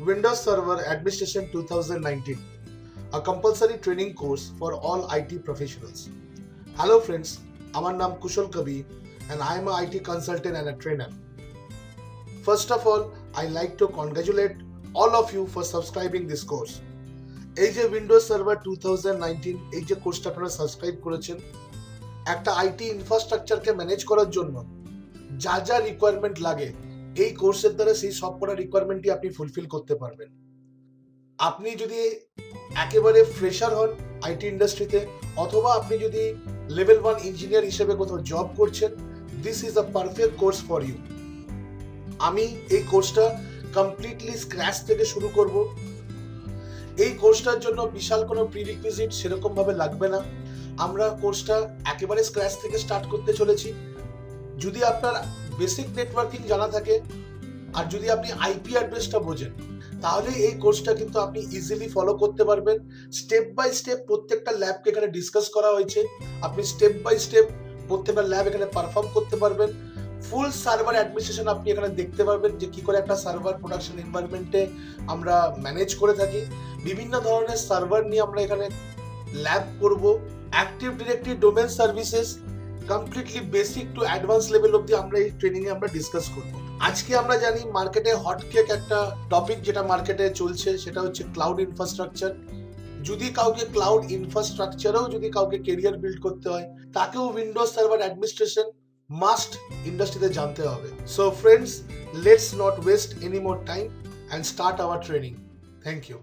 Windows Server Administration 2019, a compulsory training course for all IT professionals. Hello friends, আমার নাম Kushal Kabi and I am a IT consultant and a trainer. First of all, I like to congratulate all of you for subscribing this course. এই যে Windows Server 2019 এই যে কোর্সটা আপনারা subscribe করেছেন, একটা আইটি ইনফ্রাস্ট্রাকচারকে ম্যানেজ করার জন্য যা যা রিকোয়ারমেন্ট লাগে এই কোর্সের দ্বারা সেই সবকটা রিকোয়ারমেন্টই আপনি ফুলফিল করতে পারবেন। আপনি যদি একেবারে ফ্রেশার হন আইটি ইন্ডাস্ট্রিতে, অথবা আপনি যদি লেভেল 1 ইঞ্জিনিয়ার হিসেবে কোথাও জব করছেন, this is a perfect course for you. আমি এই কোর্সটা কমপ্লিটলি স্ক্র্যাচ থেকে শুরু করব। এই কোর্সটার জন্য বিশাল কোনো প্রিরিকুইজিট সেরকম ভাবে লাগবে না। আমরা কোর্সটা একেবারে স্ক্র্যাচ থেকে স্টার্ট করতে চলেছি। যদি আপনার বেসিক নেটওয়ার্কিং জানা থাকে আর যদি আপনি আইপি অ্যাড্রেসটা বোঝেন, তাহলে এই কোর্সটা কিন্তু আপনি ইজিলি ফলো করতে পারবেন। স্টেপ বাই স্টেপ প্রত্যেকটা ল্যাবকে এখানে ডিসকাস করা হয়েছে। আপনি স্টেপ বাই স্টেপ প্রত্যেকটা ল্যাব এখানে পারফর্ম করতে পারবেন। ফুল সার্ভার অ্যাডমিনিস্ট্রেশন আপনি এখানে দেখতে পারবেন যে কি করে একটা সার্ভার প্রোডাকশন এনভায়রনমেন্টে আমরা ম্যানেজ করে থাকি। বিভিন্ন ধরনের সার্ভার নিয়ে আমরা এখানে ল্যাব করব। Active directory domain services completely basic to advance level অবধি আমরা এই ট্রেনিং এ আমরা ডিসকাস করব। আজকে আমরা জানি মার্কেটে হটকেক একটা টপিক যেটা মার্কেটে চলছে, সেটা হচ্ছে ক্লাউড ইনফ্রাস্ট্রাকচার। যদি কাউকে ক্লাউড ইনফ্রাস্ট্রাকচারেও যদি কাউকে কেরিয়ার বিল্ড করতে হয়, তাকেও উইন্ডোজ সার্ভার অ্যাডমিনিস্ট্রেশন মাস্ট ইন্ডাস্ট্রিতে জানতে হবে। So friends, let's not waste any more time and start our training. Thank you.